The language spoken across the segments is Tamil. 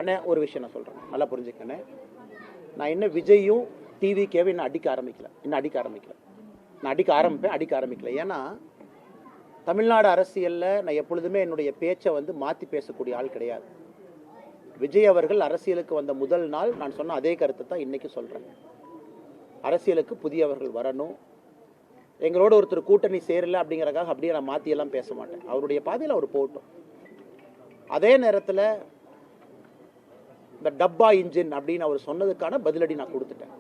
அண்ணே ஒரு விஷயம் நான் சொல்கிறேன், நல்லா புரிஞ்சுக்கண்ணே. நான் என்ன விஜயும் டிவிக்கேவை இன்னும் அடிக்க ஆரம்பிக்கல. நான் அடிக்க ஆரம்பிக்கல. ஏன்னா தமிழ்நாடு அரசியலில் நான் எப்பொழுதுமே என்னுடைய பேச்சை மாற்றி பேசக்கூடிய ஆள் கிடையாது. விஜய் அவர்கள் அரசியலுக்கு வந்த முதல் நாள் நான் சொன்ன அதே கருத்தை தான் இன்னைக்கு சொல்கிறேன். அரசியலுக்கு புதியவர்கள் வரணும், எங்களோட ஒருத்தர் கூட்டணி சேரல அப்படிங்கிறக்காக அப்படியே நான் மாற்றியெல்லாம் பேச மாட்டேன். அவருடைய பாதையில் அவர் போகட்டும். அதே நேரத்தில் இந்த டப்பா இன்ஜின் அப்படின்னு அவர் சொன்னதுக்கான பதிலடி நான் கொடுத்துட்டேன்.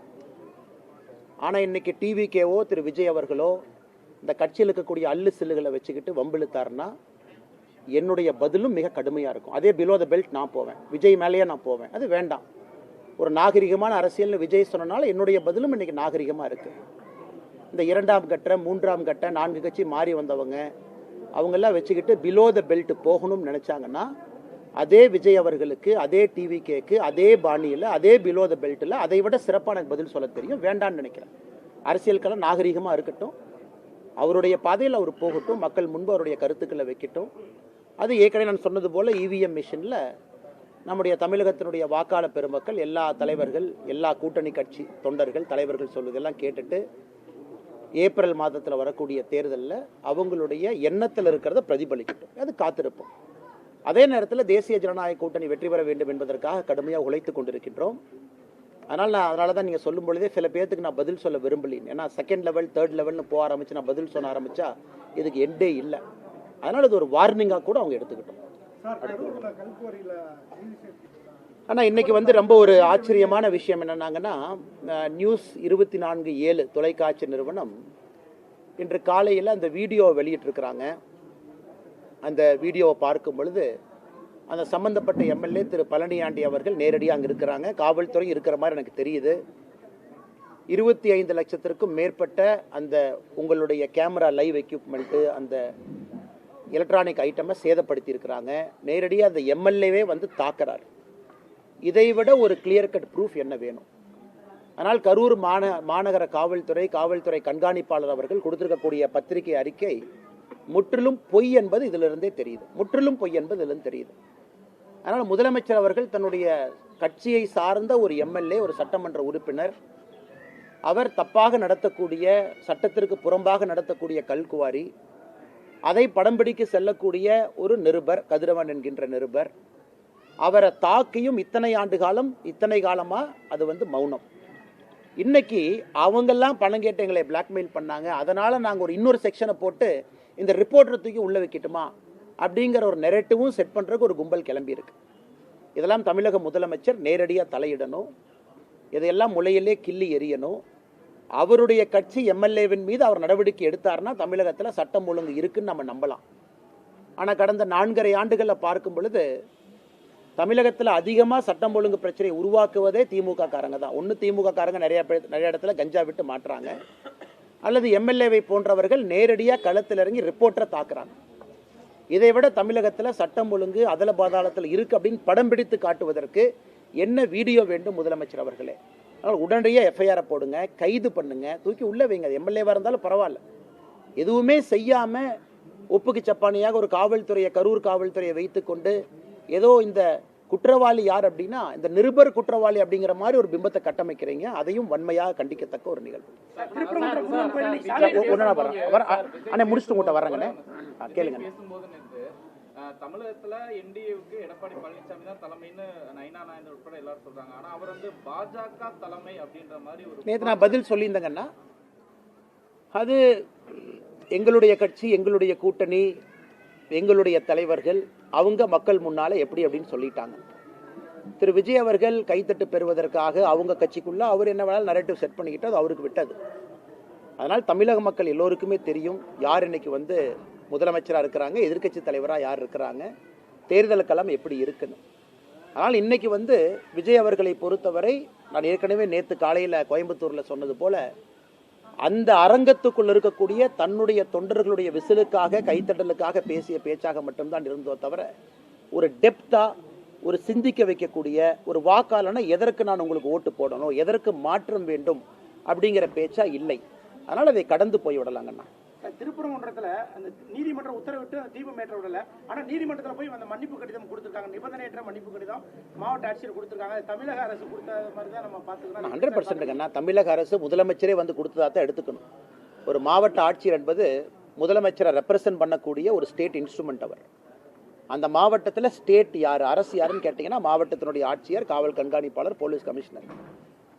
ஆனால் இன்னைக்கு டிவிக்கேவோ திரு விஜய் அவர்களோ இந்த கட்சியில் இருக்கக்கூடிய அல்லு சில்லுகளை வச்சுக்கிட்டு வம்பிழுத்தாருன்னா என்னுடைய பதிலும் மிக கடுமையாக இருக்கும். அதே பிலோ த பெல்ட் நான் போவேன், விஜய் மேலேயே நான் போவேன். அது வேண்டாம். ஒரு நாகரிகமான அரசியல்னு விஜய் சொன்னனால என்னுடைய பதிலும் இன்னைக்கு நாகரிகமாக இருக்குது. இந்த 2ஆம் கட்ட 3ஆம் கட்ட 4 கட்சி மாறி வந்தவங்க அவங்கெல்லாம் வச்சுக்கிட்டு பிலோ த பெல்ட் போகணும்னு நினச்சாங்கன்னா அதே விஜய் அவர்களுக்கு, அதே டிவிகேக்கு, அதே பாணியில், அதே பிலோ த பெல்ட்டில் அதை விட சிறப்பான பதில் சொல்ல தெரியும். வேண்டான்னு நினைக்கிறேன். அரசியலுக்கெல்லாம் நாகரிகமாக இருக்கட்டும், அவருடைய பாதையில் அவர் போகட்டும், மக்கள் முன்பு அவருடைய கருத்துக்களை வைக்கட்டும். அது ஏற்கனவே நான் சொன்னது போல் இவிஎம் மிஷினில் நம்முடைய தமிழகத்தினுடைய வாக்காளர் பெருமக்கள், எல்லா தலைவர்கள், எல்லா கூட்டணி கட்சி தொண்டர்கள், தலைவர்கள் சொல்வதெல்லாம் கேட்டுட்டு ஏப்ரல் மாதத்தில் வரக்கூடிய தேர்தலில் அவங்களுடைய எண்ணத்தில் இருக்கிறத பிரதிபலிக்கட்டும். அது காத்திருப்போம். அதே நேரத்தில் தேசிய ஜனநாயக கூட்டணி வெற்றி பெற வேண்டும் என்பதற்காக கடுமையாக உழைத்து கொண்டிருக்கின்றோம். அதனால தான் நீங்கள் சொல்லும் பொழுதே சில பேர்த்துக்கு நான் பதில் சொல்ல விரும்பலின். ஏன்னா 2nd லெவல் 3rd லெவல்னு போக ஆரம்பிச்சு நான் பதில் சொல்ல ஆரம்பித்தா இதுக்கு எண்டே இல்லை. அதனால் இது ஒரு வார்னிங்காக கூட அவங்க எடுத்துக்கிட்டோம். ஆனால் இன்னைக்கு ரொம்ப ஒரு ஆச்சரியமான விஷயம் என்னன்னாங்கன்னா, நியூஸ் 24/7 தொலைக்காட்சி நிறுவனம் இன்று காலையில் அந்த வீடியோவை வெளியிட்டிருக்கிறாங்க. அந்த வீடியோவை பார்க்கும் பொழுது அந்த சம்பந்தப்பட்ட எம்எல்ஏ திரு பழனியாண்டி அவர்கள் நேரடியாக அங்கே இருக்கிறாங்க. காவல்துறை இருக்கிற மாதிரி எனக்கு தெரியுது. 25 லட்சத்திற்கும் மேற்பட்ட அந்த உங்களுடைய கேமரா லைவ் எக்யூப்மெண்ட்டு, அந்த எலக்ட்ரானிக் ஐட்டமை சேதப்படுத்தி இருக்கிறாங்க. நேரடியாக அந்த எம்எல்ஏவே தாக்குறார். இதைவிட ஒரு கிளியர் கட் ப்ரூஃப் என்ன வேணும்? ஆனால் கரூர் மாநகர காவல்துறை கண்காணிப்பாளர் அவர்கள் கொடுத்திருக்கக்கூடிய பத்திரிகை அறிக்கை முற்றிலும் பொய் என்பது இதிலிருந்தே தெரியுது. அதனால் முதலமைச்சர் அவர்கள் தன்னுடைய கட்சியை சார்ந்த ஒரு எம்எல்ஏ, ஒரு சட்டமன்ற உறுப்பினர், அவர் தப்பாக நடத்தக்கூடிய, சட்டத்திற்கு புறம்பாக நடத்தக்கூடிய கல்குவாரி, அதை படம் பிடிக்க செல்லக்கூடிய ஒரு நிருபர், கதிரவன் என்கின்ற நிருபர், அவரை தாக்கியும் இத்தனை காலமா அது மௌனம். இன்னைக்கு அவங்கெல்லாம் பணம் கேட்டு எங்களை பிளாக்மெயில் பண்ணாங்க, அதனால நாங்கள் ஒரு இன்னொரு செக்ஷனை போட்டு இந்த ரிப்போர்ட்டரை தூக்கி உள்ள வைக்கட்டுமா அப்படிங்கிற ஒரு நெரேட்டிவும் செட் பண்ணுறதுக்கு ஒரு கும்பல் கிளம்பி இருக்கு. இதெல்லாம் தமிழக முதலமைச்சர் நேரடியாக தலையிடணும். இதையெல்லாம் முளையிலே கிள்ளி எறியணும். அவருடைய கட்சி எம்எல்ஏவின் மீது அவர் நடவடிக்கை எடுத்தார்னா தமிழகத்தில் சட்டம் ஒழுங்கு இருக்குன்னு நம்ம நம்பலாம். ஆனால் கடந்த 4.5 ஆண்டுகளில் பார்க்கும் பொழுது தமிழகத்தில் அதிகமாக சட்டம் ஒழுங்கு பிரச்சனையை உருவாக்குவதே திமுக காரங்க தான். ஒன்று திமுக காரங்க நிறைய இடத்துல கஞ்சா விட்டு மாட்டுறாங்க, அல்லது எம்எல்ஏவை போன்றவர்கள் நேரடியாக களத்தில் இறங்கி ரிப்போர்ட்டரை தாக்குறாங்க. இதை விட தமிழகத்தில் சட்டம் ஒழுங்கு அதல பாதாளத்தில் இருக்கு அப்படின்னு படம் பிடித்து காட்டுவதற்கு என்ன வீடியோ வேண்டும் முதலமைச்சர் அவர்களே? அதனால் உடனடியாக எஃப்ஐஆரை போடுங்க, கைது பண்ணுங்க, தூக்கி உள்ள வைங்க. எம்எல்ஏவாக இருந்தாலும் பரவாயில்ல. எதுவுமே செய்யாமல் ஒப்புக்கு சப்பானியாக ஒரு காவல்துறையை, கரூர் காவல்துறையை வைத்துக்கொண்டு ஏதோ இந்த குற்றவாளி யார் அப்படின்னா இந்த நிருபர் குற்றவாளி அப்படிங்கிற மாதிரி ஒரு பிம்பத்தை கட்டமைக்கிறீங்க. அதையும் வன்மையாக கண்டிக்கத்தக்க ஒரு நிகழ்வு. முடிச்சுட்டு உங்கள்கிட்ட வர்றேங்கண்ணே, கேளுங்க. தமிழகத்துல என்டிஏவுக்கு எடப்பாடி பழனிசாமி தான் தலைமைன்னு நைனா நாயந்தர் உட்பட எல்லாரும் சொல்றாங்க. ஆனா அவர் பாஜக தலைமை அப்படின்ற மாதிரி ஒரு நேற்று நான் பதில் சொல்லியிருந்தேங்கன்னா, அது எங்களுடைய கட்சி, எங்களுடைய கூட்டணி, எங்களுடைய தலைவர்கள் அவங்க மக்கள் முன்னால எப்படி அப்படின்னு சொல்லிட்டாங்க. திரு விஜய் அவர்கள் கைத்தட்டு பெறுவதற்காக அவங்க கட்சிக்குள்ள அவர் என்ன வேணாலும் நரேட்டிவ் செட் பண்ணிக்கிட்டு அது அவருக்கு விட்டது. அதனால் தமிழக மக்கள் எல்லோருக்குமே தெரியும் யார் இன்னைக்கு முதலமைச்சராக இருக்கிறாங்க, எதிர்கட்சி தலைவராக யார் இருக்கிறாங்க, தேர்தலுக்கெல்லாம் எப்படி இருக்குன்னு. ஆனால் இன்னைக்கு விஜய் அவர்களை பொறுத்தவரை நான் ஏற்கனவே நேற்று காலையில் கோயம்புத்தூரில் சொன்னது போல அந்த அரங்கத்துக்குள் இருக்கக்கூடிய தன்னுடைய தொண்டர்களுடைய விசிலுக்காக, கைத்தட்டலுக்காக பேசிய பேச்சாக மட்டும்தான் இருந்தோ தவிர ஒரு டெப்தா, ஒரு சிந்திக்க வைக்கக்கூடிய ஒரு வாக்காளனா எதற்கு நான் உங்களுக்கு ஓட்டு போடணும், எதற்கு மாற்றம் வேண்டும் அப்படிங்கிற பேச்சா இல்லை. அதனால் அதை கடந்து போய் விடலாங்கண்ணா. திருப்பரங்குன்றத்துல அந்த நீதிமன்றம் உத்தரவிட்டு தீபம் ஏற்ற விடல. ஆனா நீதிமன்றத்துல போய் அந்த மன்னிப்பு கடிதம் கொடுத்திருக்காங்க. நிபந்தனையற்ற மன்னிப்பு கடிதம் மாவட்ட ஆட்சியர் கொடுத்திருக்காங்க. தமிழக அரசு கொடுத்த மாதிரி தான் நம்ம பாத்துக்கிறோம். 100%ங்க. தமிழக அரசு முதலமைச்சரே வந்து கொடுத்ததா தான் எடுத்துக்கணும். ஒரு மாவட்ட ஆட்சியர் என்பது முதலமைச்சரை ரெப்ரசன்ட் பண்ணக்கூடிய ஒரு ஸ்டேட் இன்ஸ்ட்ருமெண்ட். அவர் அந்த மாவட்டத்தில் ஸ்டேட் யார், அரசு யாருன்னு கேட்டிங்கன்னா மாவட்டத்தினுடைய ஆட்சியர், காவல் கண்காணிப்பாளர், போலீஸ் கமிஷனர்.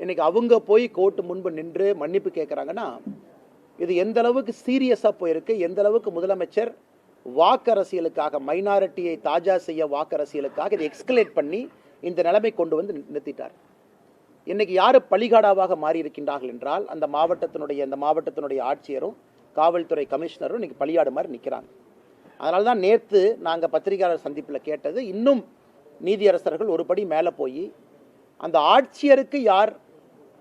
இன்னைக்கு அவங்க போய் கோர்ட்டு முன்பு நின்று மன்னிப்பு கேட்குறாங்கன்னா இது எந்த அளவுக்கு சீரியஸாக போயிருக்கு, எந்த அளவுக்கு முதலமைச்சர் வாக்கரசியலுக்காக, மைனாரிட்டியை தாஜா செய்ய வாக்கரசியலுக்காக இதை எக்ஸ்கலேட் பண்ணி இந்த நிலைமை கொண்டு வந்து நிறுத்திட்டார். இன்னைக்கு யார் பலிகாடாவாக மாறி இருக்கின்றார்கள் என்றால் அந்த மாவட்டத்தினுடைய ஆட்சியரும் காவல்துறை கமிஷனரும் இன்னைக்கு பலியாடு மாதிரி நிற்கிறாங்க. அதனால தான் நேற்று நாங்கள் பத்திரிகையாளர் சந்திப்பில் கேட்டது, இன்னும் நீதியரசர்கள் ஒரு படி மேலே போய் அந்த ஆட்சியருக்கு யார்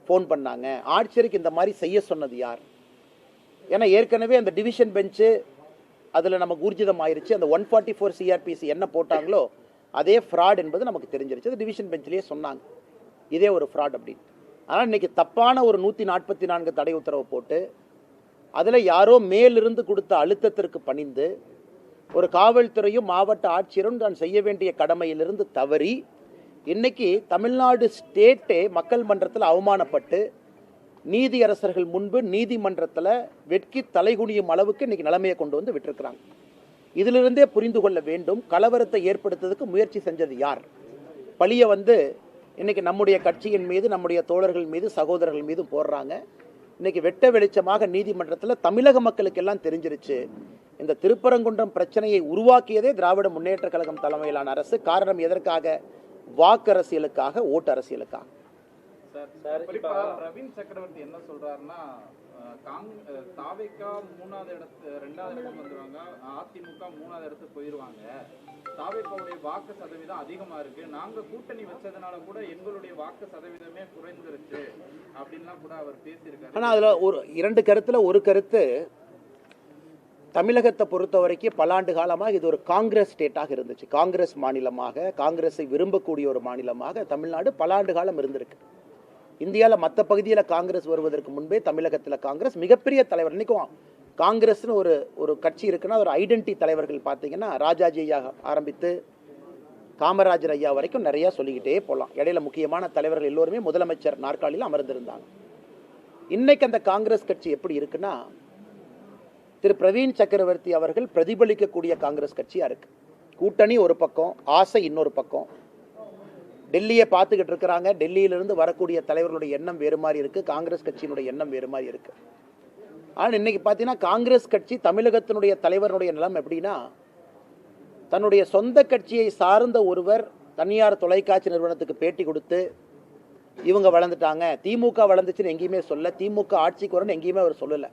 ஃபோன் பண்ணாங்க, ஆட்சியருக்கு இந்த மாதிரி செய்ய சொன்னது யார்? ஏன்னா ஏற்கனவே அந்த டிவிஷன் பெஞ்சு அதில் நமக்கு ஊர்ஜிதம் ஆயிருச்சு. அந்த 144 CRPC என்ன போட்டாங்களோ அதே ஃப்ராட் என்பது நமக்கு தெரிஞ்சிருச்சு. அது டிவிஷன் பெஞ்சிலேயே சொன்னாங்க இதே ஒரு ஃப்ராட் அப்படின்னு. ஆனால் இன்னைக்கு தப்பான ஒரு 144 தடை உத்தரவு போட்டு அதில் யாரோ மேலிருந்து கொடுத்த அழுத்தத்திற்கு பணிந்து ஒரு காவல்துறையும் மாவட்ட ஆட்சியரும் தான் செய்ய வேண்டிய கடமையிலிருந்து தவறி இன்னைக்கு தமிழ்நாடு ஸ்டேட்டே மக்கள் மன்றத்தில் அவமானப்பட்டு நீதியரசர்கள் முன்பு நீதிமன்றத்தில் வெட்கி தலைகுனியும் அளவுக்கு இன்னைக்கு நிலைமையை கொண்டு வந்து விட்டுருக்கிறாங்க. இதிலிருந்தே புரிந்து கொள்ள வேண்டும், கலவரத்தை ஏற்படுத்துவதற்கு முயற்சி செஞ்சது யார்? பழிய வந்து இன்னைக்கு நம்முடைய கட்சியின் மீது, நம்முடைய தோழர்கள் மீது, சகோதரர்கள் மீது போடுறாங்க. இன்னைக்கு வெட்ட வெளிச்சமாக நீதிமன்றத்தில் தமிழக மக்களுக்கு எல்லாம் தெரிஞ்சிருச்சு, இந்த திருப்பரங்குன்றம் பிரச்சனையை உருவாக்கியதே திராவிட முன்னேற்ற கழகம் தலைமையிலான அரசு. காரணம் எதற்காக? வாக்கு அரசியலுக்காக, ஓட்டு அரசியலுக்காக. பிரவீன் சக்கரவர்த்தி என்ன சொல்றாருன்னா, தாவேகா 2வது இடத்துக்கு வந்துருவாங்க, அதிமுக 3வது இடத்துக்கு போயிருவாங்க, தாவேகாவுடைய வாக்கு சதவீதம் அதிகமா இருக்கு, நாங்க கூட்டணி வச்சதுனால கூட எங்களுடைய வாக்கு சதவீதமே குறைந்துருச்சு அப்படின்லாம் கூட அவர் பேசியிருக்காரு. ஆனா அதுல ஒரு 2 கருத்துல ஒரு கருத்து, தமிழகத்தை பொறுத்த வரைக்கும் பல ஆண்டு காலமாக இது ஒரு காங்கிரஸ் ஸ்டேட்டாக இருந்துச்சு. காங்கிரஸ் மாநிலமாக, காங்கிரஸை விரும்பக்கூடிய ஒரு மாநிலமாக தமிழ்நாடு பல ஆண்டு காலம் இருந்திருக்கு. இந்தியாவில் மற்ற பகுதியில் காங்கிரஸ் வருவதற்கு முன்பே தமிழகத்தில் காங்கிரஸ் மிகப்பெரிய தலைவர். இன்னைக்கும் காங்கிரஸ்னு ஒரு கட்சி இருக்குன்னா ஒரு ஐடென்டி தலைவர்கள் பார்த்தீங்கன்னா ராஜாஜி ஐயா ஆரம்பித்து காமராஜர் ஐயா வரைக்கும் நிறைய சொல்லிக்கிட்டே போகலாம். இடையில முக்கியமான தலைவர்கள் எல்லோருமே முதலமைச்சர் நாற்காலியில் அமர்ந்திருந்தாங்க. இன்னைக்கு அந்த காங்கிரஸ் கட்சி எப்படி இருக்குன்னா, திரு பிரவீன் சக்கரவர்த்தி அவர்கள் பிரதிபலிக்கக்கூடிய காங்கிரஸ் கட்சியா இருக்கு. கூட்டணி ஒரு பக்கம், ஆசை இன்னொரு பக்கம். டெல்லியை பார்த்துக்கிட்டு இருக்கிறாங்க. டெல்லியிலிருந்து வரக்கூடிய தலைவர்களுடைய எண்ணம் வேறு மாதிரி இருக்கு, காங்கிரஸ் கட்சியினுடைய எண்ணம் வேறு மாதிரி இருக்கு. ஆனால் இன்னைக்கு பார்த்தீங்கன்னா காங்கிரஸ் கட்சி தமிழகத்தினுடைய தலைவருடைய நிலம் எப்படின்னா, தன்னுடைய சொந்த கட்சியை சார்ந்த ஒருவர் தனியார் தொலைக்காட்சி நிறுவனத்துக்கு பேட்டி கொடுத்து இவங்க வளர்ந்துட்டாங்க, திமுக வளர்ந்துச்சுன்னு எங்கேயுமே சொல்ல, திமுக ஆட்சிக்கு வரணும்னு எங்கேயுமே அவர் சொல்லலை.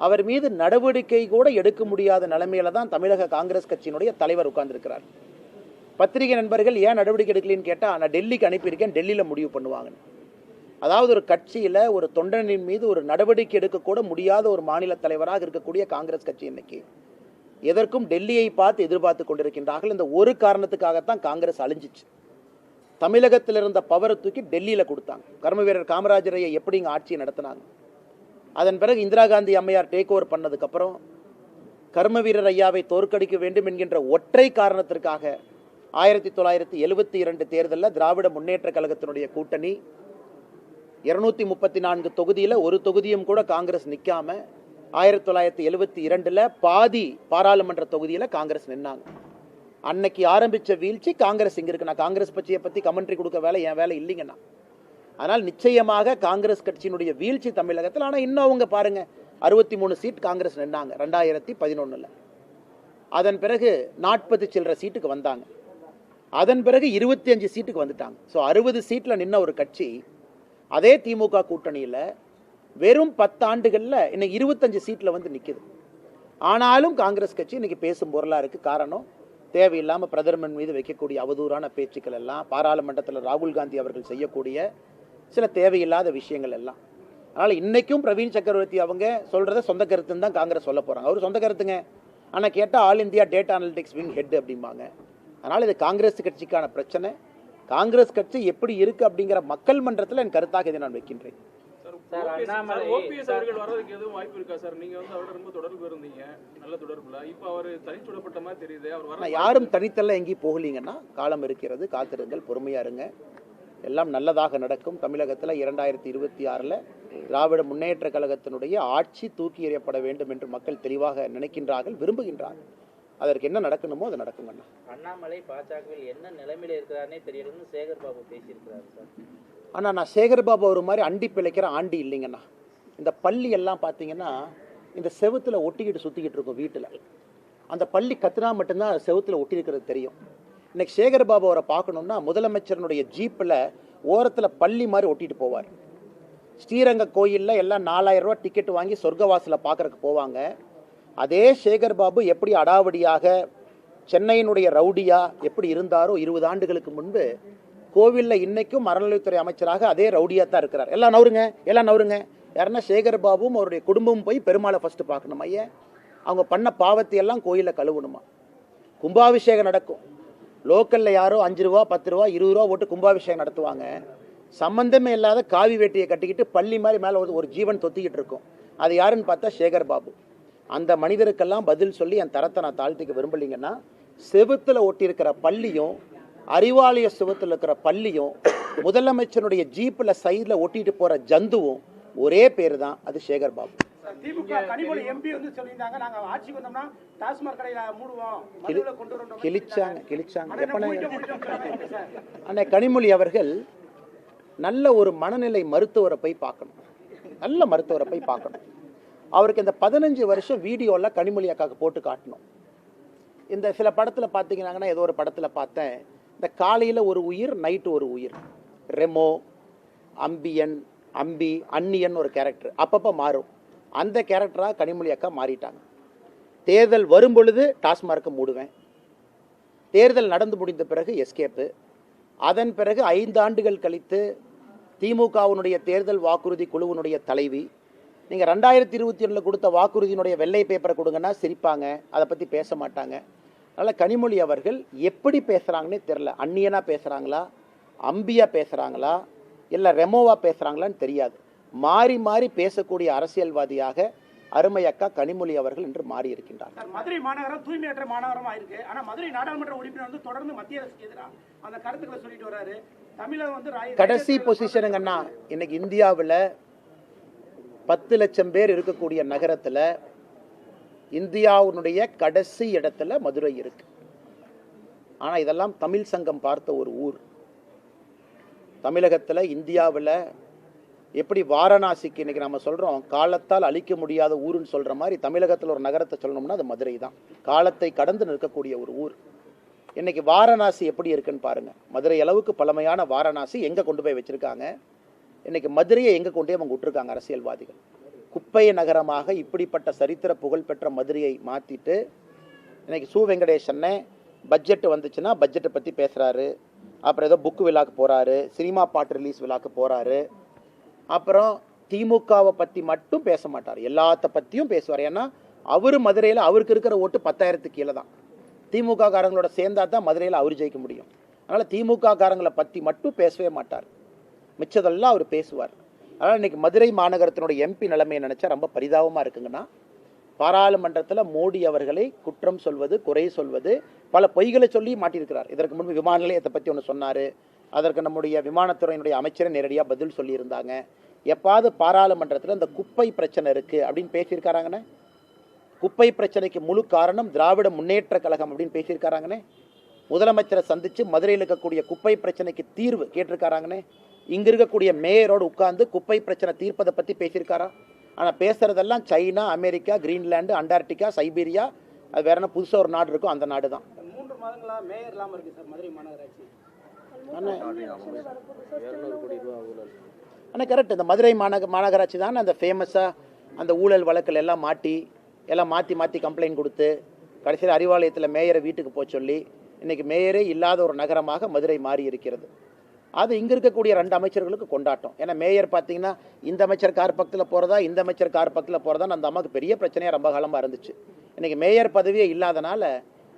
அவர் மீது நடவடிக்கை கூட எடுக்க முடியாத நிலைமையில தான் தமிழக காங்கிரஸ் கட்சியினுடைய தலைவர் உட்கார்ந்துருக்கிறார். பத்திரிகை நண்பர்கள் ஏன் நடவடிக்கை எடுக்கலன்னு கேட்டால், நான் டெல்லிக்கு அனுப்பியிருக்கேன், டெல்லியில் முடிவு பண்ணுவாங்க. அதாவது ஒரு கட்சியில் ஒரு தொண்டனின் மீது ஒரு நடவடிக்கை எடுக்கக்கூட முடியாத ஒரு மாநில தலைவராக இருக்கக்கூடிய காங்கிரஸ் கட்சி இன்னைக்கு எதற்கும் டெல்லியை பார்த்து எதிர்பார்த்து கொண்டிருக்கின்றார்கள். இந்த ஒரு காரணத்துக்காகத்தான் காங்கிரஸ் அழிஞ்சிச்சு. தமிழகத்தில் இருந்த பவரை தூக்கி டெல்லியில் கொடுத்தாங்க. கர்ம வீரர் காமராஜரையை எப்படி இங்கே ஆட்சியை நடத்தினாங்க. அதன் பிறகு இந்திரா காந்தி அம்மையார் டேக் ஓவர் பண்ணதுக்கப்புறம் கர்ம வீரர் ஐயாவை தோற்கடிக்க வேண்டும் என்கின்ற ஒற்றை காரணத்திற்காக 1972 தேர்தலில் திராவிட முன்னேற்ற கழகத்தினுடைய கூட்டணி 234 தொகுதியில் ஒரு தொகுதியும் கூட காங்கிரஸ் நிற்காம 1972 பாதி பாராளுமன்ற தொகுதியில் காங்கிரஸ் நின்னாங்க. அன்னைக்கு ஆரம்பித்த வீழ்ச்சி காங்கிரஸ் இங்கே இருக்கு. நான் காங்கிரஸ் கட்சியை பற்றி கமெண்ட்ரி கொடுக்க வேலை என் வேலை இல்லைங்கண்ணா. ஆனால் நிச்சயமாக காங்கிரஸ் கட்சியினுடைய வீழ்ச்சி தமிழகத்தில். ஆனால் இன்னும் அவங்க பாருங்க, 63 சீட் காங்கிரஸ் நின்னாங்க 2011. அதன் பிறகு 40 சில்லற சீட்டுக்கு வந்தாங்க. அதன் பிறகு 25 சீட்டுக்கு வந்துட்டாங்க. ஸோ 60 சீட்டில் நின்ன ஒரு கட்சி அதே திமுக கூட்டணியில் வெறும் 10 ஆண்டுகளில் இன்னைக்கு 25 சீட்டில் வந்து நிற்குது. ஆனாலும் காங்கிரஸ் கட்சி இன்னைக்கு பேசும் பொருளாக இருக்குது. காரணம், தேவையில்லாமல் பிரதமர் மீது வைக்கக்கூடிய அவதூறான பேச்சுக்கள் எல்லாம், பாராளுமன்றத்தில் ராகுல் காந்தி அவர்கள் செய்யக்கூடிய சில தேவையில்லாத விஷயங்கள் எல்லாம். அதனால் இன்றைக்கும் பிரவீன் சக்கரவர்த்தி அவங்க சொல்கிறத சொந்த கருத்துன்னு தான் காங்கிரஸ் சொல்ல போகிறாங்க. அவர் சொந்த கருத்துங்க, ஆனால் கேட்டால் all India data analytics wing head அப்படிம்பாங்க. அதனால் இது காங்கிரஸ் கட்சிக்கான பிரச்சனை. காங்கிரஸ் கட்சி எப்படி இருக்குது அப்படிங்கிற மக்கள் மன்றத்தில் என் கருத்தாக இதை நான் வைக்கின்றேன். சார் அண்ணாமலை ஓபிஎஸ் அவர்கள் வர்றதுக்கு எதுவும் வாய்ப்பு இருக்கா சார்? நீங்க வந்து அவரோட ரொம்ப தொடர்பு இருந்தீங்க, நல்ல தொடர்புல. இப்போ அவர் தனிச்சுடப்பட்ட மாதிரி தெரியுது. அவர் வர யாரும் தனித்தல்ல எங்கேயும் போகலீங்கன்னா காலம் இருக்கிறது, காத்திருங்கள், பொறுமையா இருங்க, எல்லாம் நல்லதாக நடக்கும். தமிழகத்தில் 2026 திராவிட முன்னேற்ற கழகத்தினுடைய ஆட்சி தூக்கி எறியப்பட வேண்டும் என்று மக்கள் தெளிவாக நினைக்கின்றார்கள், விரும்புகின்றார்கள். அதற்கு என்ன நடக்கணுமோ அது நடக்குங்கண்ணா. அண்ணாமலை பாஜகவில் என்ன நிலைமையில இருக்கிறாருன்னே தெரியலன்னு சேகர் பாபு பேசியிருக்கிறாரு சார். ஆனால் நான் சேகர்பாபு ஒரு மாதிரி அண்டி பிழைக்கிற ஆண்டி இல்லைங்கண்ணா. இந்த பள்ளி எல்லாம் பார்த்தீங்கன்னா இந்த செவுத்தில் ஒட்டிக்கிட்டு சுற்றிக்கிட்டு இருக்கும் வீட்டில். அந்த பள்ளி கத்துனா மட்டும்தான் செவுத்தில் ஒட்டி இருக்கிறது தெரியும். இன்னைக்கு சேகர்பாபு அவரை பார்க்கணும்னா முதலமைச்சரனுடைய ஜீப்பில் ஓரத்தில் பள்ளி மாதிரி ஒட்டிட்டு போவார். ஸ்ரீரங்க கோயிலில் எல்லாம் 4000 ரூபா டிக்கெட் வாங்கி சொர்க்கவாசலில் பார்க்கறதுக்கு போவாங்க. அதே சேகர்பாபு எப்படி அடாவடியாக சென்னையினுடைய ரவுடியா எப்படி இருந்தாரோ 20 ஆண்டுகளுக்கு முன்பு கோவிலில் இன்னைக்கும் அறநிலையத்துறை அமைச்சராக அதே ரவுடியா தான் இருக்கிறார். எல்லாம் நவருங்க. யாருன்னா சேகர்பாபுவும் அவருடைய குடும்பமும் போய் பெருமாளை ஃபர்ஸ்ட் பார்க்கணும். ஐயா அவங்க பண்ண பாவத்தை எல்லாம் கோயிலில் கழுவணுமா. கும்பாபிஷேகம் நடக்கும், லோக்கலில் யாரோ 5 ரூபா 10 ரூபா 20 ரூபா போட்டு கும்பாபிஷேகம் நடத்துவாங்க. சம்பந்தமே இல்லாத காவி வேட்டியை கட்டிக்கிட்டு பள்ளி மாதிரி மேலே ஒரு ஜீவன் தொத்திக்கிட்டு இருக்கும். அது யாருன்னு பார்த்தா சேகர்பாபு. அந்த மனிதருக்கெல்லாம் பதில் சொல்லி என் தரத்தை நான் தாழ்த்திக்க விரும்பலிங்கன்னா, செவுத்தில் ஒட்டியிருக்கிற பள்ளியும் அறிவாலய செவுத்தில் இருக்கிற பள்ளியும் முதலமைச்சருடைய ஜீப்பில் சைடில் ஒட்டிட்டு போகிற ஜந்துவும் ஒரே பேர் தான், அது சேகர்பாபு. திமுக கனிமொழி எம்பி வந்து சொல்லியிருந்தாங்க, நாங்க ஆட்சிக்கு வந்தோம்னா டாஸ்மாக் கடையில மூடுவோம், மதுவில கொண்டு வரோம். கிழிச்சாங்க. அண்ணே கனிமொழி அவர்கள் நல்ல ஒரு மனநிலை மருத்துவரை போய் பார்க்கணும், நல்ல மருத்துவரை போய் பார்க்கணும். அவருக்கு இந்த 15 வருஷம் வீடியோவில் கனிமொழி அக்காவுக்கு போட்டு காட்டணும். இந்த சில படத்தில் பார்த்தீங்கன்னா, ஏதோ ஒரு படத்தில் பார்த்தேன், இந்த காலையில் ஒரு உயிர், நைட்டு ஒரு உயிர், ரெமோ, அன்னியன் ஒரு கேரக்டர் அப்பப்போ மாறும். அந்த கேரக்டராக கனிமொழி அக்கா மாறிட்டாங்க. தேர்தல் வரும் பொழுது டாஸ்மார்க்கை மூடுவேன், தேர்தல் நடந்து முடிந்த பிறகு எஸ்கேப்பு, அதன் பிறகு 5 ஆண்டுகள் கழித்து திமுகவினுடைய தேர்தல் வாக்குறுதி குழுவினுடைய தலைவி. நீங்கள் 2021 கொடுத்த வாக்குறுதியினுடைய வெள்ளை பேப்பரை கொடுங்கன்னா சிரிப்பாங்க, அதை பற்றி பேச மாட்டாங்க. அதனால் கனிமொழி அவர்கள் எப்படி பேசுகிறாங்கன்னே தெரில. அந்நியனாக பேசுகிறாங்களா, அம்பியாக பேசுகிறாங்களா, இல்லை ரெமோவாக பேசுகிறாங்களான்னு தெரியாது. மாறி மாறி பேசக்கூடிய அரசியல்வாதியாக அருமை அக்கா கனிமொழி அவர்கள் என்று மாறி இருக்கின்றார். மதுரை மாநகரம் தூய்மையற்ற மாநகரமா இருக்கு. ஆனா மதுரை நாடாளுமன்ற உறுப்பினர் வந்து தொடர்ந்து மத்திய அரசுக்கு எதிராக அந்த கருத்துக்களை சொல்லிட்டு வர்றாரு. தமிழகம் வந்து கடைசி பொசிஷனுங்கண்ணா. இன்னைக்கு இந்தியாவில் 10 லட்சம் பேர் இருக்கக்கூடிய நகரத்தில் இந்தியாவுடைய கடைசி இடத்துல மதுரை இருக்கு. ஆனால் இதெல்லாம் தமிழ் சங்கம் பார்த்த ஒரு ஊர். தமிழகத்தில் இந்தியாவில் எப்படி வாரணாசிக்கு இன்னைக்கு நம்ம சொல்கிறோம் காலத்தால் அழிக்க முடியாத ஊருன்னு சொல்கிற மாதிரி, தமிழகத்தில் ஒரு நகரத்தை சொல்லணும்னா அது மதுரை தான். காலத்தை கடந்து நிற்கக்கூடிய ஒரு ஊர். இன்னைக்கு வாரணாசி எப்படி இருக்குன்னு பாருங்கள். மதுரை அளவுக்கு பழமையான வாரணாசி எங்கே கொண்டு போய் வச்சுருக்காங்க. இன்னைக்கு மதுரையை எங்கே கொண்டு போய் அவங்க விட்டுருக்காங்க அரசியல்வாதிகள். குப்பை நகரமாக இப்படிப்பட்ட சரித்திர புகழ்பெற்ற மதுரையை மாற்றிட்டு இன்னைக்கு சு வெங்கடேசன்னே பட்ஜெட் வந்துச்சுன்னா பட்ஜெட்டை பற்றி பேசுகிறாரு, அப்புறம் ஏதோ புக்கு விழாக்கு போகிறாரு, சினிமா பாட்டு ரிலீஸ் விழாக்கு போகிறாரு, அப்புறம் திமுகவை பற்றி மட்டும் பேச மாட்டார், எல்லாத்த பற்றியும் பேசுவார். ஏன்னா அவர் மதுரையில் அவருக்கு இருக்கிற ஓட்டு 10,000க்கு கீழே தான். திமுக காரங்களோட சேர்ந்தா தான் மதுரையில் அவர் ஜெயிக்க முடியும். அதனால் திமுக காரங்களை பற்றி மட்டும் பேசவே மாட்டார், மிச்சதெல்லாம் அவர் பேசுவார். அதனால் இன்றைக்கி மதுரை மாநகரத்தினுடைய எம்பி நிலைமையை நினச்சா ரொம்ப பரிதாபமாக இருக்குங்கன்னா, பாராளுமன்றத்தில் மோடி அவர்களை குற்றம் சொல்வது, குறை சொல்வது, பல பொய்களை சொல்லி மாட்டியிருக்கிறார். இதற்கு முன்பு விமான நிலையத்தை பற்றி ஒன்று சொன்னார், அதற்கு நம்முடைய விமானத்துறையினுடைய அமைச்சரை நேரடியாக பதில் சொல்லியிருந்தாங்க. எப்பாவது பாராளுமன்றத்தில் இந்த குப்பை பிரச்சனை இருக்குது அப்படின்னு பேசியிருக்காராங்கண்ணே, குப்பை பிரச்சனைக்கு முழு காரணம் திராவிட முன்னேற்ற கழகம் அப்படின்னு பேசியிருக்காராங்கண்ணே, முதலமைச்சரை சந்தித்து மதுரையில் இருக்கக்கூடிய குப்பை பிரச்சனைக்கு தீர்வு கேட்டிருக்காராங்கண்ணே, இங்கே இருக்கக்கூடிய மேயரோடு உட்கார்ந்து குப்பை பிரச்சனை தீர்ப்பதை பற்றி பேசியிருக்காரா? ஆனால் பேசுகிறதெல்லாம் China, America, Greenland, Antarctica, Siberia, அது வேற என்ன புதுசாக ஒரு நாடு இருக்கும், அந்த நாடு தான். 3 மாதங்களா மேயர் இல்லாமல் இருக்கு சார் மதுரை மாநகராட்சி. ஆனால் கரெக்ட், இந்த மதுரை மாநகராட்சி தான் அந்த ஃபேமஸாக அந்த ஊழல் வழக்கில் எல்லாம் மாற்றி மாற்றி கம்ப்ளைண்ட் கொடுத்து கடைசியில் அறிவாலயத்தில் மேயரை வீட்டுக்கு போக சொல்லி இன்றைக்கி மேயரே இல்லாத ஒரு நகரமாக மதுரை மாறி இருக்கிறது. அது இங்கே இருக்கக்கூடிய 2 அமைச்சர்களுக்கு கொண்டாட்டம். ஏன்னா மேயர் பார்த்தீங்கன்னா இந்த அமைச்சர் கார் பக்கத்தில் போகிறதா, இந்த அமைச்சர் கார் பக்கத்தில் போகிறதா, அந்த அம்மாவுக்கு பெரிய பிரச்சனையாக ரொம்ப காலமாக இருந்துச்சு. இன்றைக்கி மேயர் பதவியே இல்லாதனால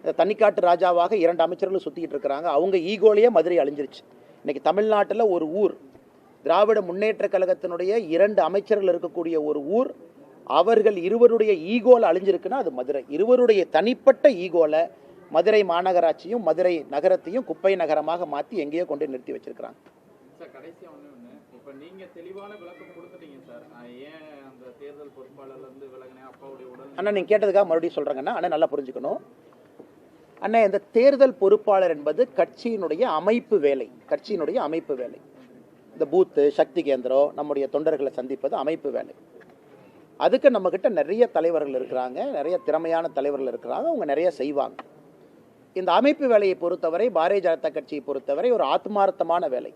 இந்த தனிக்காட்டு ராஜாவாக 2 அமைச்சர்களும் சுற்றிக்கிட்டு இருக்கிறாங்க. அவங்க ஈகோலையே மதுரை அழிஞ்சிருச்சு. இன்றைக்கி தமிழ்நாட்டில் ஒரு ஊர் திராவிட முன்னேற்ற கழகத்தினுடைய 2 அமைச்சர்கள் இருக்கக்கூடிய ஒரு ஊர், அவர்கள் இருவருடைய ஈகோல அழிஞ்சிருக்குன்னா அது மதுரை. இருவருடைய தனிப்பட்ட ஈகோல மதுரை மாநகராட்சியும் மதுரை நகரத்தையும் குப்பை நகரமாக மாற்றி எங்கேயோ கொண்டு நிறுத்தி வச்சிருக்கிறாங்க. சார் கடைசியா ஒண்ணு இப்ப நீங்க தெளிவான விளக்கம் கொடுத்துட்டீங்க சார். ஏன் அந்த தேர்தல் பொறுப்பாளர்ல இருந்து விலகினேன், அப்பாவுடைய உடல் அண்ணா நீங்கள் கேட்டதுக்காக மறுபடியும் சொல்கிறேங்கண்ணா. அண்ணா நல்லா புரிஞ்சுக்கணும் அண்ணா, இந்த தேர்தல் பொறுப்பாளர் என்பது கட்சியினுடைய அமைப்பு வேலை. கட்சியினுடைய அமைப்பு வேலை. இந்த பூத்து சக்தி கேந்திரம் நம்முடைய தொண்டர்களை சந்திப்பது அமைப்பு வேலை. அதுக்கு நம்மக்கிட்ட நிறைய தலைவர்கள் இருக்கிறாங்க, நிறைய திறமையான தலைவர்கள் இருக்கிறாங்க, அவங்க நிறைய செய்வாங்க. இந்த அமைப்பு வேலையை பொறுத்தவரை பாரதிய ஜனதா கட்சியை பொறுத்தவரை ஒரு ஆத்மார்த்தமான வேலை.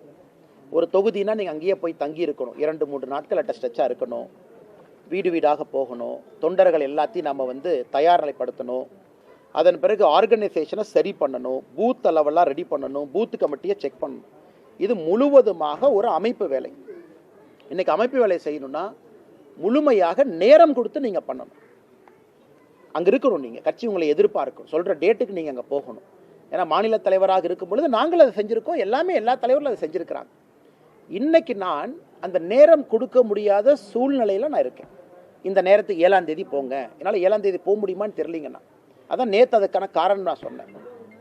ஒரு தொகுதினா நீங்கள் அங்கேயே போய் தங்கி இருக்கணும், 2-3 நாட்கள் அட்டஸ்டச்சாக இருக்கணும், வீடு வீடாக போகணும், தொண்டர்கள் எல்லாத்தையும் நம்ம தயார் நிலைப்படுத்தணும், அதன் பிறகு ஆர்கனைசேஷனை சரி பண்ணணும், பூத் அளவெல்லாம் ரெடி பண்ணணும், பூத் கமிட்டியை செக் பண்ணணும். இது முழுவதுமாக ஒரு அமைப்பு வேலை. இன்னைக்கு அமைப்பு வேலை செய்யணும்னா முழுமையாக நேரம் கொடுத்து நீங்கள் பண்ணணும். அங்கே இருக்கணும், நீங்கள் கட்சி உங்களை எதிர்பார்க்கணும், சொல்கிற டேட்டுக்கு நீங்கள் அங்கே போகணும். ஏன்னா மாநில தலைவராக இருக்கும் பொழுது நாங்கள் அதை செஞ்சுருக்கோம், எல்லா தலைவர்களும் அதை செஞ்சுருக்கிறாங்க. இன்னைக்கு நான் அந்த நேரம் கொடுக்க முடியாத சூழ்நிலையில் நான் இருக்கேன். இந்த நேரத்துக்கு 7ஆம் தேதி போங்க, என்னால் 7ஆம் தேதி போக முடியுமான்னு தெரியலிங்கண்ணா. அதான் நேற்று அதுக்கான காரணம் நான் சொன்னேன்.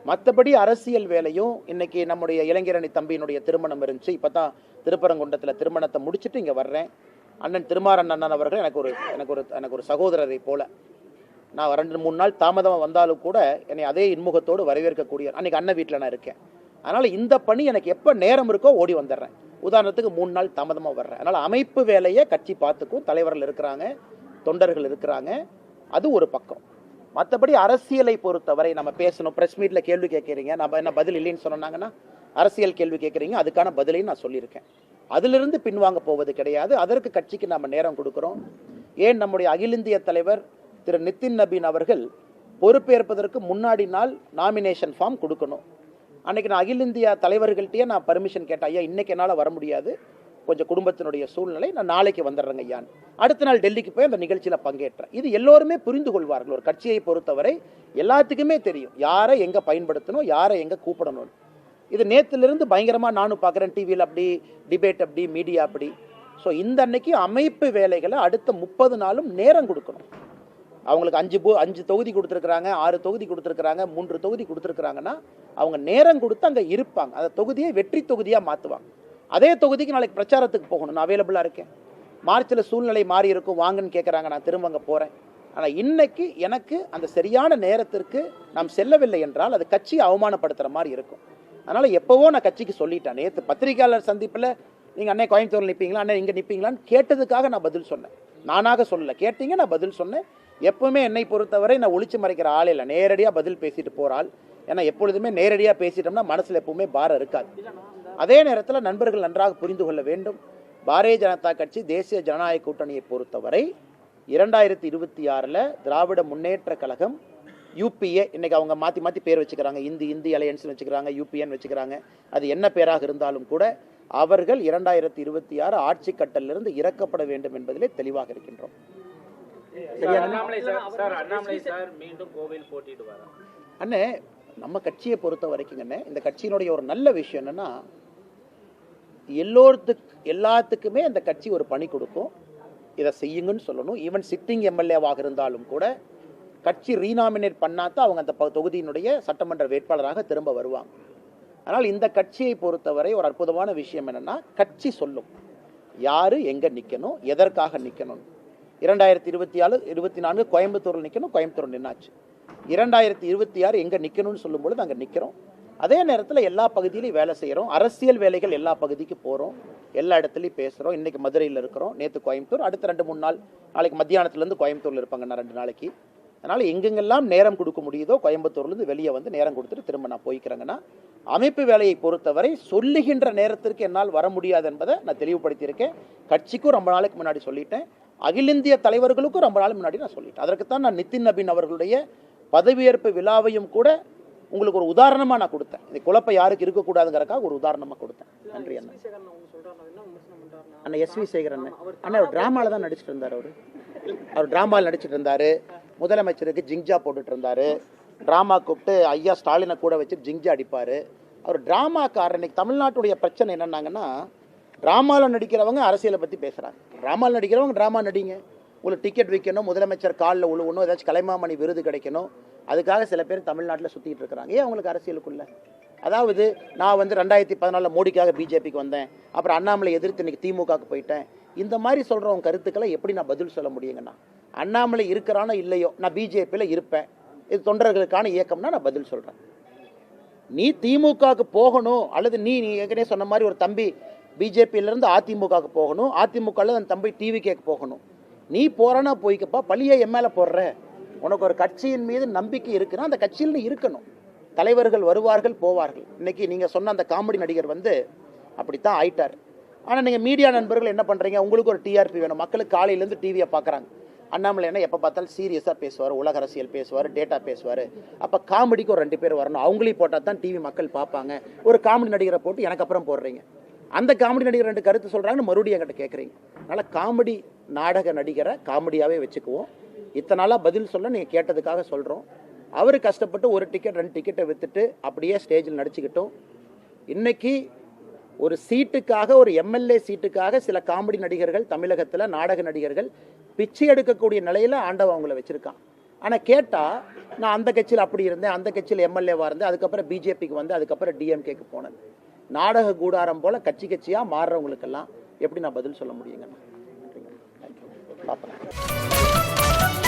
மற்றபடி அரசியல் வேலையும் இன்னைக்கு நம்முடைய இளைஞரணி தம்பியினுடைய திருமணம் இருந்துச்சு. இப்போ தான் திருப்பரங்குன்றத்தில் திருமணத்தை முடிச்சுட்டு இங்கே வர்றேன். அண்ணன் திருமாறன் அண்ணன் அவர்கள் எனக்கு ஒரு சகோதரரை போல. நான் 2-3 நாள் தாமதமாக வந்தாலும் கூட என்னை அதே இன்முகத்தோடு வரவேற்கக்கூடிய அன்னைக்கு அண்ணன் வீட்டில் நான் இருக்கேன். அதனால் இந்த பணி எனக்கு எப்போ நேரம் இருக்கோ ஓடி வந்துடுறேன். உதாரணத்துக்கு 3 நாள் தாமதமாக வர்றேன். அதனால் அமைப்பு வேலையை கட்சி பார்த்துக்கும், தலைவர்கள் இருக்கிறாங்க, தொண்டர்கள் இருக்கிறாங்க, அது ஒரு பக்கம். மற்றபடி அரசியலை பொறுத்தவரை நம்ம பேசணும். ப்ரெஸ் மீட்டில் கேள்வி கேட்குறீங்க, நம்ம என்ன பதில் இல்லைன்னு சொன்னாங்கன்னா அரசியல் கேள்வி கேட்குறீங்க, அதுக்கான பதிலையும் நான் சொல்லியிருக்கேன். அதிலிருந்து பின்வாங்க போவது கிடையாது. அதற்கு கட்சிக்கு நம்ம நேரம் கொடுக்குறோம். ஏன் நம்முடைய அகில இந்திய தலைவர் திரு நிதின் நபீன் அவர்கள் பொறுப்பேற்பதற்கு முன்னாடி நாள் நாமினேஷன் ஃபார்ம் கொடுக்கணும். அன்னைக்கு நான் அகில இந்தியா தலைவர்கள்ட்டையே நான் பர்மிஷன் கேட்டேன், ஐயா இன்னைக்கு என்னால் வர முடியாது, கொஞ்சம் குடும்பத்தினுடைய சூழ்நிலை, நான் நாளைக்கு வந்துடுறேங்க ஐயான்னு. அடுத்த நாள் டெல்லிக்கு போய் அந்த நிகழ்ச்சியில் பங்கேற்றேன். இது எல்லோருமே புரிந்து கொள்வார்கள். ஒரு கட்சியை பொறுத்தவரை எல்லாத்துக்குமே தெரியும் யாரை எங்கே பயன்படுத்தணும், யாரை எங்கே கூப்பிடணும். இது நேற்றிலிருந்து பயங்கரமாக நானும் பார்க்குறேன், டிவியில் அப்படி டிபேட் அப்படி மீடியா அப்படி. ஸோ இந்த அன்னைக்கு அமைப்பு வேலைகளை அடுத்த 30 நாளும் நேரம் கொடுக்கணும். அவங்களுக்கு 5 தொகுதி கொடுத்துருக்குறாங்க, 6 தொகுதி கொடுத்துருக்குறாங்க, 3 தொகுதி கொடுத்துருக்குறாங்கன்னா அவங்க நேரம் கொடுத்து அங்கே இருப்பாங்க. அந்த தொகுதியை வெற்றி தொகுதியாக மாற்றுவாங்க. அதே தொகுதிக்கு நாளைக்கு பிரச்சாரத்துக்கு போகணும், நான் அவைலபிளாக இருக்கேன். மார்ச்சில் சூழ்நிலை மாறி இருக்கும், வாங்கன்னு கேட்குறாங்க, நான் திரும்ப அங்கே போகிறேன். ஆனால் இன்னைக்கு எனக்கு அந்த சரியான நேரத்திற்கு நாம் செல்லவில்லை என்றால் அது கட்சியை அவமானப்படுத்துகிற மாதிரி இருக்கும். அதனால் எப்போவோ நான் கட்சிக்கு சொல்லிட்டேன். நேற்று பத்திரிகையாளர் சந்திப்பில் நீங்கள் அண்ணே கோயம்புத்தூரில் நிற்பீங்களா, அண்ணே இங்கே நிற்பீங்களான்னு கேட்டதுக்காக நான் பதில் சொன்னேன். நானாக சொல்லலை, கேட்டீங்க, நான் பதில் சொன்னேன். எப்பவுமே என்னை பொறுத்தவரை நான் ஒளிச்சு மறைக்கிற ஆள் இல்லை, நேரடியாக பதில் பேசிட்டு போகிறாள். ஏன்னா எப்பொழுதுமே நேரடியாக பேசிட்டோம்னா மனசில் எப்பவுமே பாரம் இருக்காது. அதே நேரத்தில் நண்பர்கள் நன்றாக புரிந்து கொள்ள வேண்டும், பாரதிய ஜனதா கட்சி தேசிய ஜனநாயக கூட்டணியை பொறுத்தவரை 2026 திராவிட முன்னேற்ற கழகம் யூபிஏ, இன்னைக்கு அவங்க மாற்றி மாற்றி பேர் வச்சுக்கிறாங்க, இந்தி அலையன்ஸ் வச்சுக்கிறாங்க, யூபிஏன்னு வச்சுக்கிறாங்க. அது என்ன பேராக இருந்தாலும் கூட அவர்கள் 2026 ஆட்சி கட்டலிலிருந்து இறக்கப்பட வேண்டும் என்பதிலே தெளிவாக இருக்கின்றோம். அண்ணாமலை சார் மீண்டும் கோவையில் போட்டியிடுவாரா? அண்ணே, நம்ம கட்சியை பொறுத்த வரைக்குங்கண்ணே, இந்த கட்சியினுடைய ஒரு நல்ல விஷயம் என்னன்னா, எல்லாத்துக்குமே அந்த கட்சி ஒரு பணி கொடுக்கும், இதை செய்யுங்கன்னு சொல்லணும். ஈவன் சிட்டிங் எம்எல்ஏவாக இருந்தாலும் கூட கட்சி ரீநாமினேட் பண்ணாதான் அவங்க அந்த தொகுதியினுடைய சட்டமன்ற வேட்பாளராக திரும்ப வருவாங்க. அதனால் இந்த கட்சியை பொறுத்தவரை ஒரு அற்புதமான விஷயம் என்னன்னா, கட்சி சொல்லும் யாரு எங்க நிக்கணும், எதற்காக நிக்கணும். 2024 கோயம்புத்தூரில் நிக்கணும், கோயம்புத்தூர் நின்னாச்சு. 2026 எங்க நிக்கணும்னு சொல்லும் பொழுது அங்க நிக்கிறோம். அதே நேரத்தில் எல்லா பகுதியிலையும் வேலை செய்கிறோம். அரசியல் வேலைகள் எல்லா பகுதிக்கு போகிறோம், எல்லா இடத்துலையும் பேசுகிறோம். இன்றைக்கி மதுரையில் இருக்கிறோம், நேற்று கோயம்புத்தூர், அடுத்த 2-3 நாள் நாளைக்கு மத்தியானத்துலேருந்து கோயம்புத்தூரில் இருப்பாங்க, நான் 2 நாளைக்கு. அதனால் எங்கெங்கெல்லாம் நேரம் கொடுக்க முடியுதோ கோயம்புத்தூர்லேருந்து வெளியே வந்து நேரம் கொடுத்துட்டு திரும்ப நான் போய்க்கிறேங்கன்னா, அமைப்பு வேலையை பொறுத்தவரை சொல்லுகின்ற நேரத்திற்கு என்னால் வர முடியாது என்பதை நான் தெளிவுபடுத்தியிருக்கேன். கட்சிக்கும் ரொம்ப நாளைக்கு முன்னாடி சொல்லிட்டேன், அகில இந்திய தலைவர்களுக்கும் ரொம்ப நாள் முன்னாடி நான் சொல்லிட்டேன். அதற்குத்தான் நான் நிதின் நபீன் அவர்களுடைய பதவியேற்பு விழாவையும் கூட உங்களுக்கு ஒரு உதாரணமாக நான் கொடுத்தேன். இந்த குழப்பம் யாருக்கு இருக்கக்கூடாதுங்கிறக்காக ஒரு உதாரணமாக கொடுத்தேன். நன்றி அண்ணா. அண்ணா எஸ்வி சேகர் அண்ணன் ஒரு ட்ராமாவில் தான் நடிச்சிட்டு இருந்தார். அவர் ட்ராமாவில் நடிச்சிட்டு இருந்தார். முதலமைச்சருக்கு ஜிங்ஜா போட்டுட்டு இருந்தார். ட்ராமா கூப்பிட்டு ஐயா ஸ்டாலினை கூட வச்சு ஜிங்ஜா அடிப்பார். அவர் ட்ராமாக்காரர். இன்னைக்கு தமிழ்நாட்டுடைய பிரச்சனை என்னன்னாங்கன்னா, ட்ராமாவில் நடிக்கிறவங்க அரசியலை பற்றி பேசுகிறாங்க. ட்ராமாவில் நடிக்கிறவங்க ட்ராமா நடிங்க. உங்களுக்கு டிக்கெட் விற்கணும், முதலமைச்சர் காலில் உழுவணும், ஏதாச்சும் கலைமாமணி விருது கிடைக்கணும், அதுக்காக சில பேர் தமிழ்நாட்டில் சுற்றிட்டு இருக்கிறாங்க. ஏன் அவங்களுக்கு அரசியலுக்குள்ள? அதாவது நான் வந்து 2014 மோடிக்காக பிஜேபிக்கு வந்தேன், அப்புறம் அண்ணாமலை எதிர்த்து இன்னைக்கு திமுகவுக்கு போயிட்டேன், இந்த மாதிரி சொல்கிறவங்க கருத்துக்களை எப்படி நான் பதில் சொல்ல முடியுங்கண்ணா? அண்ணாமலை இருக்கிறானோ இல்லையோ, நான் பிஜேபியில் இருப்பேன், இது தொண்டர்களுக்கான இயக்கம்னா நான் பதில் சொல்கிறேன். நீ திமுகவுக்கு போகணும், அல்லது நீ ஏற்கனவே சொன்ன மாதிரி ஒரு தம்பி பிஜேபியிலேருந்து அதிமுகவுக்கு போகணும், அதிமுகவில் அந்த தம்பி டிவிகேக்கு போகணும், நீ போகிறனா போய்க்கப்பா, பழியை எம்எல்ஏ போடுற. உனக்கு ஒரு கட்சியின் மீது நம்பிக்கை இருக்குன்னா அந்த கட்சியில் நீ இருக்கணும். தலைவர்கள் வருவார்கள் போவார்கள். இன்னைக்கு நீங்கள் சொன்ன அந்த காமெடி நடிகர் வந்து அப்படித்தான் ஆயிட்டார். ஆனால் நீங்கள் மீடியா நண்பர்கள் என்ன பண்ணுறீங்க? உங்களுக்கு ஒரு டிஆர்பி வேணும். மக்களுக்கு காலையிலேருந்து டிவியை பார்க்குறாங்க. அண்ணாமலை என்ன எப்போ பார்த்தாலும் சீரியஸாக பேசுவார், உலக அரசியல் பேசுவார், டேட்டா பேசுவார். அப்போ காமெடிக்கு ஒரு 2 பேர் வரணும், அவங்களையும் போட்டால் தான் டிவி மக்கள் பார்ப்பாங்க. ஒரு காமெடி நடிகரை போட்டு எனக்கு அப்புறம் போடுறீங்க. அந்த காமெடி நடிகர் 2 கருத்து சொல்கிறாங்கன்னு மறுபடியும் என்கிட்ட கேட்குறீங்க. அதனால் காமெடி நாடக நடிகரை காமெடியாகவே வச்சுக்குவோம். இத்தனை நாளாக பதில் சொல்ல நீங்கள் கேட்டதுக்காக சொல்கிறோம். அவர் கஷ்டப்பட்டு ஒரு டிக்கெட் 2 டிக்கெட்டை விற்றுட்டு அப்படியே ஸ்டேஜில் நடிச்சுக்கிட்டோம். இன்னைக்கு ஒரு சீட்டுக்காக, ஒரு எம்எல்ஏ சீட்டுக்காக சில காமெடி நடிகர்கள் தமிழகத்தில், நாடக நடிகர்கள் பிச்சை எடுக்கக்கூடிய நிலையில் ஆண்டவன் அவங்கள வச்சுருக்கான். ஆனால் கேட்டால் நான் அந்த கட்சியில் அப்படி இருந்தேன், அந்த கட்சியில் எம்எல்ஏவாக இருந்தேன், அதுக்கப்புறம் பிஜேபிக்கு வந்து அதுக்கப்புறம் டிஎம்கேக்கு போனேன். நாடக கூடாரம் போல் கட்சி கட்சியாக மாறுறவங்களுக்கெல்லாம் எப்படி நான் பதில் சொல்ல முடியுங்கண்ணா? பார்ப்பேன்.